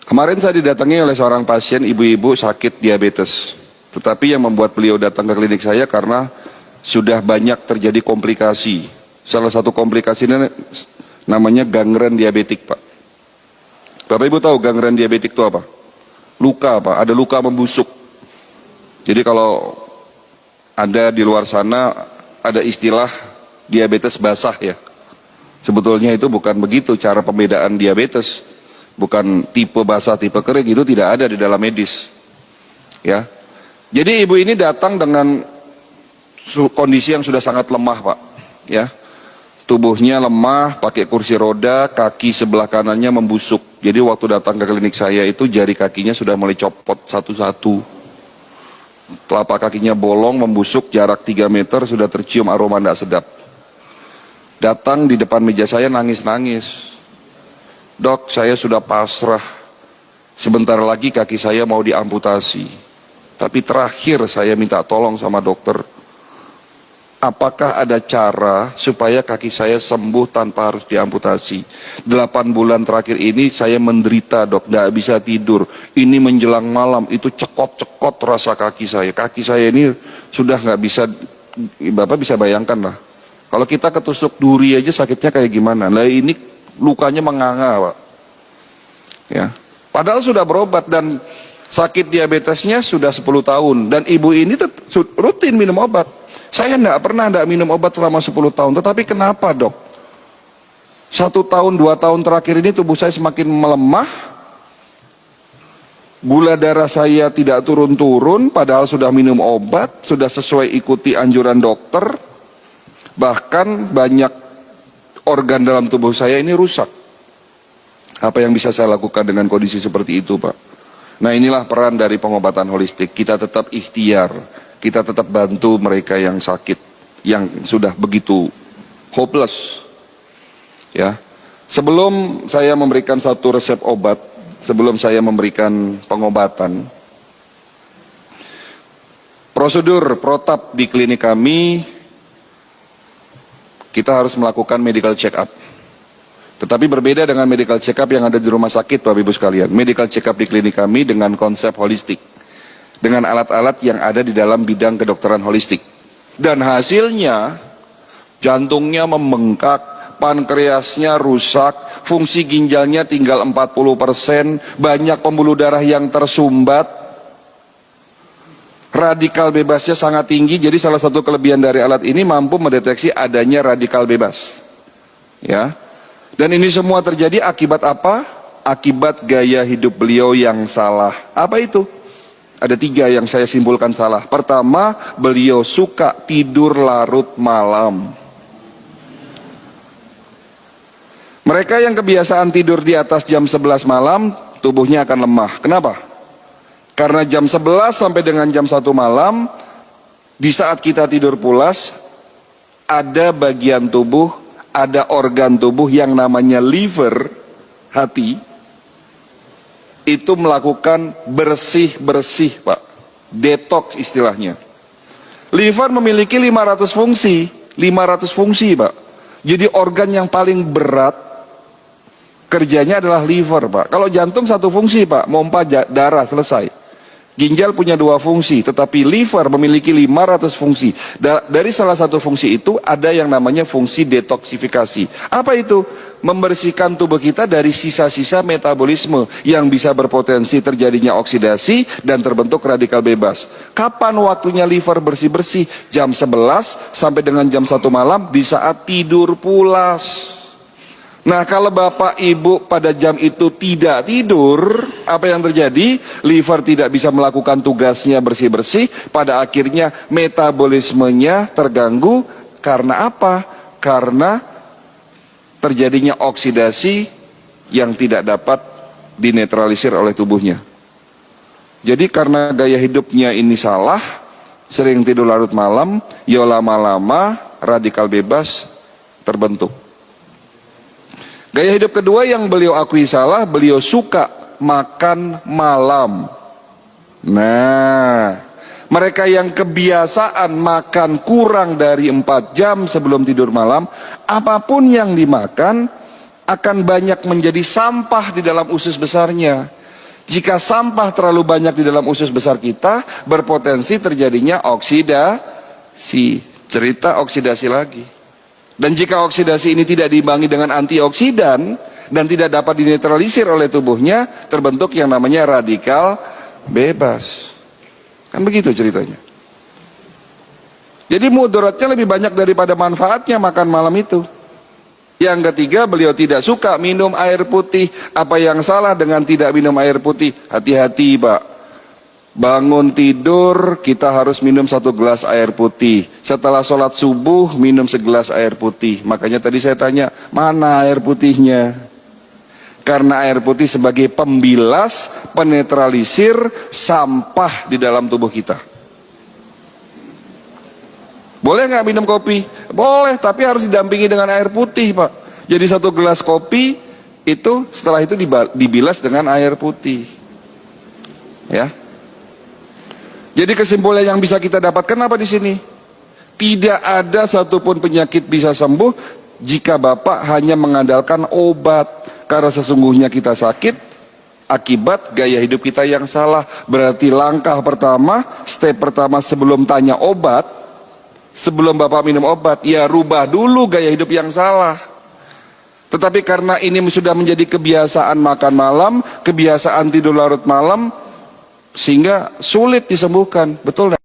Kemarin saya didatangi oleh seorang pasien ibu-ibu sakit diabetes. Tetapi yang membuat beliau datang ke klinik saya karena sudah banyak terjadi komplikasi. Salah satu komplikasi ini namanya gangren diabetik, Pak. Bapak Ibu tahu gangren diabetik itu apa? Luka, Pak. Ada luka membusuk. Jadi kalau ada di luar sana ada istilah diabetes basah ya. Sebetulnya itu bukan begitu cara pembedaan diabetes. Bukan tipe basah, tipe kering, itu tidak ada di dalam medis. Ya. Jadi ibu ini datang dengan kondisi yang sudah sangat lemah, Pak. Ya. Tubuhnya lemah, pakai kursi roda, kaki sebelah kanannya membusuk. Jadi waktu datang ke klinik saya itu jari kakinya sudah mulai copot satu-satu. Telapak kakinya bolong, membusuk, jarak 3 meter sudah tercium aroma tidak sedap. Datang di depan meja saya nangis-nangis. Dok, saya sudah pasrah. Sebentar lagi kaki saya mau diamputasi. Tapi terakhir saya minta tolong sama dokter. Apakah ada cara supaya kaki saya sembuh tanpa harus diamputasi? 8 bulan terakhir ini saya menderita, dok, tidak bisa tidur. Ini menjelang malam, itu cekot-cekot rasa kaki saya. Kaki saya ini sudah nggak bisa, Bapak bisa bayangkan lah. Kalau kita ketusuk duri aja sakitnya kayak gimana. Nah ini lukanya menganga, Pak. Ya. Padahal sudah berobat dan sakit diabetesnya sudah 10 tahun. Dan ibu ini rutin minum obat. Saya tidak pernah minum obat selama 10 tahun. Tetapi kenapa, dok? 1 tahun, 2 tahun terakhir ini tubuh saya semakin melemah. Gula darah saya tidak turun-turun, padahal sudah minum obat, sudah sesuai ikuti anjuran dokter. Bahkan banyak organ dalam tubuh saya ini rusak. Apa yang bisa saya lakukan dengan kondisi seperti itu, Pak? Nah inilah peran dari pengobatan holistik. Kita tetap ikhtiar. Kita tetap bantu mereka yang sakit, yang sudah begitu hopeless. Ya. Sebelum saya memberikan satu resep obat, sebelum saya memberikan pengobatan, prosedur protap di klinik kami, kita harus melakukan medical check up. Tetapi berbeda dengan medical check up yang ada di rumah sakit, Bapak Ibu sekalian. Medical check up di klinik kami dengan konsep holistik. Dengan alat-alat yang ada di dalam bidang kedokteran holistik. Dan hasilnya, jantungnya membengkak, pankreasnya rusak, fungsi ginjalnya tinggal 40%, banyak pembuluh darah yang tersumbat, radikal bebasnya sangat tinggi. Jadi salah satu kelebihan dari alat ini mampu mendeteksi adanya radikal bebas. Ya. Dan ini semua terjadi akibat apa? Akibat gaya hidup beliau yang salah. Apa itu? Ada 3 yang saya simpulkan salah. Pertama, beliau suka tidur larut malam. Mereka yang kebiasaan tidur di atas jam 11 malam, tubuhnya akan lemah. Kenapa? Karena jam 11 sampai dengan jam 1 malam, di saat kita tidur pulas, ada bagian tubuh, ada organ tubuh yang namanya liver, hati, itu melakukan bersih-bersih, Pak. Detox istilahnya. Liver memiliki 500 fungsi. 500 fungsi, Pak. Jadi organ yang paling berat kerjanya adalah liver, Pak. Kalau jantung 1 fungsi, Pak. Mompa darah, selesai. Ginjal punya 2 fungsi, tetapi liver memiliki 500 fungsi. Dari salah satu fungsi itu ada yang namanya fungsi detoksifikasi. Apa itu? Membersihkan tubuh kita dari sisa-sisa metabolisme yang bisa berpotensi terjadinya oksidasi dan terbentuk radikal bebas. Kapan waktunya liver bersih-bersih? Jam 11 sampai dengan jam 1 malam di saat tidur pulas. Nah kalau bapak ibu pada jam itu tidak tidur, apa yang terjadi? Liver tidak bisa melakukan tugasnya bersih-bersih, pada akhirnya metabolismenya terganggu. Karena apa? Karena terjadinya oksidasi yang tidak dapat dinetralisir oleh tubuhnya. Jadi karena gaya hidupnya ini salah, sering tidur larut malam, ya lama-lama radikal bebas terbentuk. Gaya hidup kedua yang beliau akui salah, beliau suka makan malam. Nah, mereka yang kebiasaan makan kurang dari 4 jam sebelum tidur malam, apapun yang dimakan akan banyak menjadi sampah di dalam usus besarnya. Jika sampah terlalu banyak di dalam usus besar kita, berpotensi terjadinya oksidasi. Cerita oksidasi lagi. Dan jika oksidasi ini tidak diimbangi dengan antioksidan dan tidak dapat dinetralisir oleh tubuhnya, terbentuk yang namanya radikal bebas. Kan begitu ceritanya. Jadi mudaratnya lebih banyak daripada manfaatnya makan malam itu. Yang ketiga, beliau tidak suka minum air putih. Apa yang salah dengan tidak minum air putih? Hati-hati, Pak. Bangun tidur, kita harus minum 1 gelas air putih. Setelah sholat subuh, minum segelas air putih. Makanya tadi saya tanya, mana air putihnya? Karena air putih sebagai pembilas, penetralisir sampah di dalam tubuh kita. Boleh nggak minum kopi? Boleh, tapi harus didampingi dengan air putih, Pak. Jadi 1 gelas kopi itu setelah itu dibilas dengan air putih. Ya. Jadi kesimpulan yang bisa kita dapatkan apa di sini? Tidak ada satupun penyakit bisa sembuh jika Bapak hanya mengandalkan obat. Karena sesungguhnya kita sakit akibat gaya hidup kita yang salah. Berarti langkah pertama, step pertama sebelum tanya obat, sebelum Bapak minum obat, ya rubah dulu gaya hidup yang salah. Tetapi karena ini sudah menjadi kebiasaan makan malam, kebiasaan tidur larut malam, sehingga sulit disembuhkan. Betul nggak?